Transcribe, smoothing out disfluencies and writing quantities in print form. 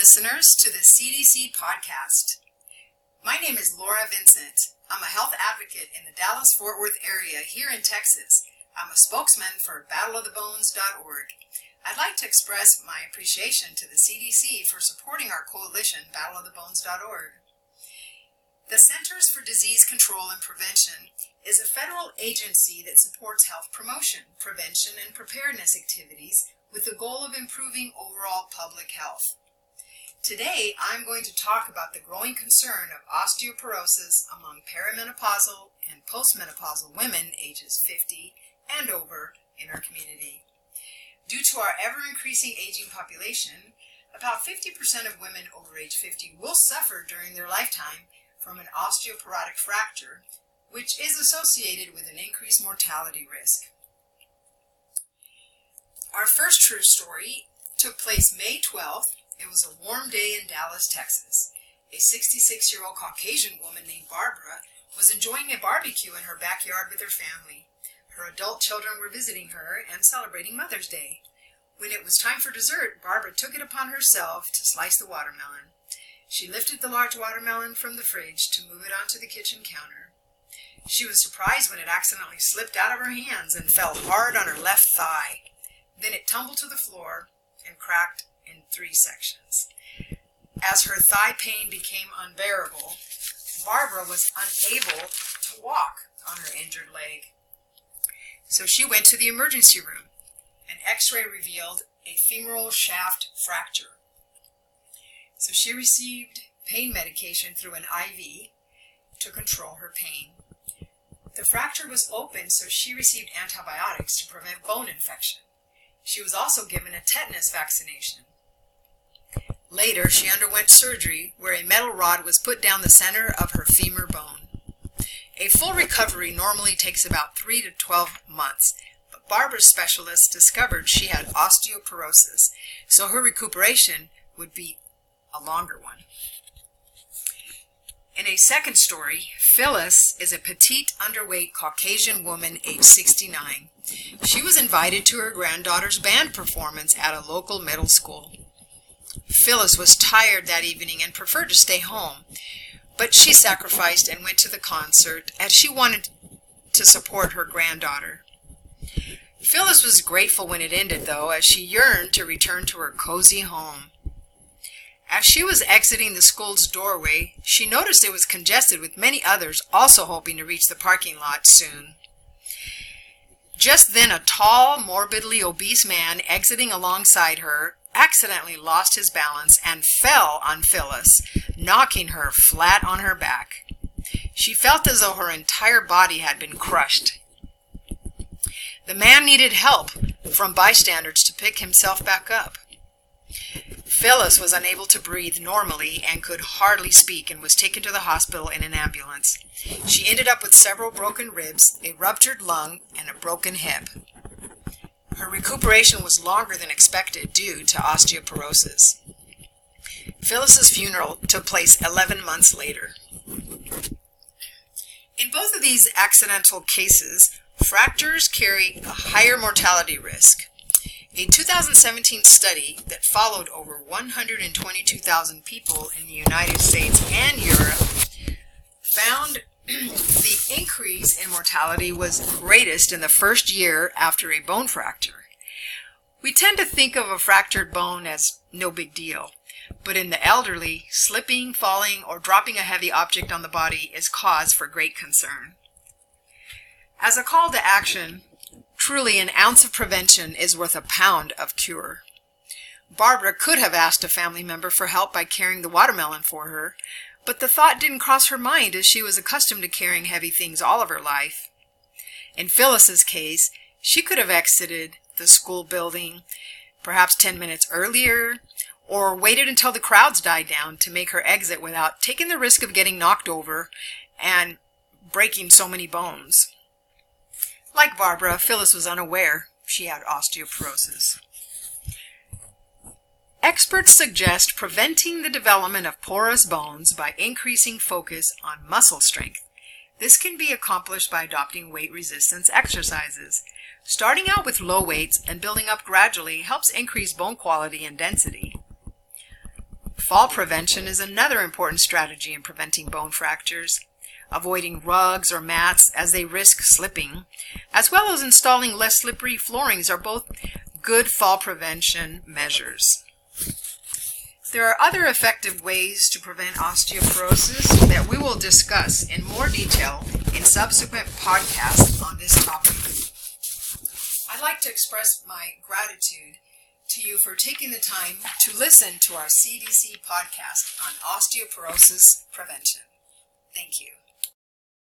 listeners to the CDC podcast. My name is Laura Vincent. I'm a health advocate in the Dallas-Fort Worth area here in Texas. I'm a spokesman for battleofthebones.org. I'd like to express my appreciation to the CDC for supporting our coalition, battleofthebones.org. The Centers for Disease Control and Prevention is a federal agency that supports health promotion, prevention, and preparedness activities with the goal of improving overall public health. Today, I'm going to talk about the growing concern of osteoporosis among perimenopausal and postmenopausal women ages 50 and over in our community. Due to our ever-increasing aging population, about 50% of women over age 50 will suffer during their lifetime from an osteoporotic fracture, which is associated with an increased mortality risk. Our first true story took place May 12th. It was a warm day in Dallas, Texas. A 66-year-old Caucasian woman named Barbara was enjoying a barbecue in her backyard with her family. Her adult children were visiting her and celebrating Mother's Day. When it was time for dessert, Barbara took it upon herself to slice the watermelon. She lifted the large watermelon from the fridge to move it onto the kitchen counter. She was surprised when it accidentally slipped out of her hands and fell hard on her left thigh. Then it tumbled to the floor and cracked in 3 sections. As her thigh pain became unbearable, Barbara was unable to walk on her injured leg. So she went to the emergency room. An x-ray revealed a femoral shaft fracture. So she received pain medication through an IV to control her pain. The fracture was open, so she received antibiotics to prevent bone infection. She was also given a tetanus vaccination. Later, she underwent surgery where a metal rod was put down the center of her femur bone. A full recovery normally takes about 3 to 12 months, but Barbara's specialist discovered she had osteoporosis, so her recuperation would be a longer one. In a second story, Phyllis is a petite, underweight Caucasian woman aged 69. She was invited to her granddaughter's band performance at a local middle school. Phyllis was tired that evening and preferred to stay home, but she sacrificed and went to the concert as she wanted to support her granddaughter. Phyllis was grateful when it ended, though, as she yearned to return to her cozy home. As she was exiting the school's doorway, she noticed it was congested with many others also hoping to reach the parking lot soon. Just then, a tall, morbidly obese man exiting alongside her accidentally lost his balance and fell on Phyllis, knocking her flat on her back. She felt as though her entire body had been crushed. The man needed help from bystanders to pick himself back up. Phyllis was unable to breathe normally and could hardly speak and was taken to the hospital in an ambulance. She ended up with several broken ribs, a ruptured lung, and a broken hip. Her recuperation was longer than expected due to osteoporosis. Phyllis's funeral took place 11 months later. In both of these accidental cases, fractures carry a higher mortality risk. A 2017 study that followed over 122,000 people in the United States and Europe found the increase in mortality was greatest in the first year after a bone fracture. We tend to think of a fractured bone as no big deal, but in the elderly, slipping, falling, or dropping a heavy object on the body is cause for great concern. As a call to action, truly an ounce of prevention is worth a pound of cure. Barbara could have asked a family member for help by carrying the watermelon for her, but the thought didn't cross her mind as she was accustomed to carrying heavy things all of her life. In Phyllis's case, she could have exited the school building perhaps 10 minutes earlier, or waited until the crowds died down to make her exit without taking the risk of getting knocked over and breaking so many bones. Like Barbara, Phyllis was unaware she had osteoporosis. Experts suggest preventing the development of porous bones by increasing focus on muscle strength. This can be accomplished by adopting weight resistance exercises. Starting out with low weights and building up gradually helps increase bone quality and density. fall prevention is another important strategy in preventing bone fractures. Avoiding rugs or mats as they risk slipping, as well as installing less slippery floorings, are both good fall prevention measures. There are other effective ways to prevent osteoporosis that we will discuss in more detail in subsequent podcasts on this topic. I'd like to express my gratitude to you for taking the time to listen to our CDC podcast on osteoporosis prevention. Thank you.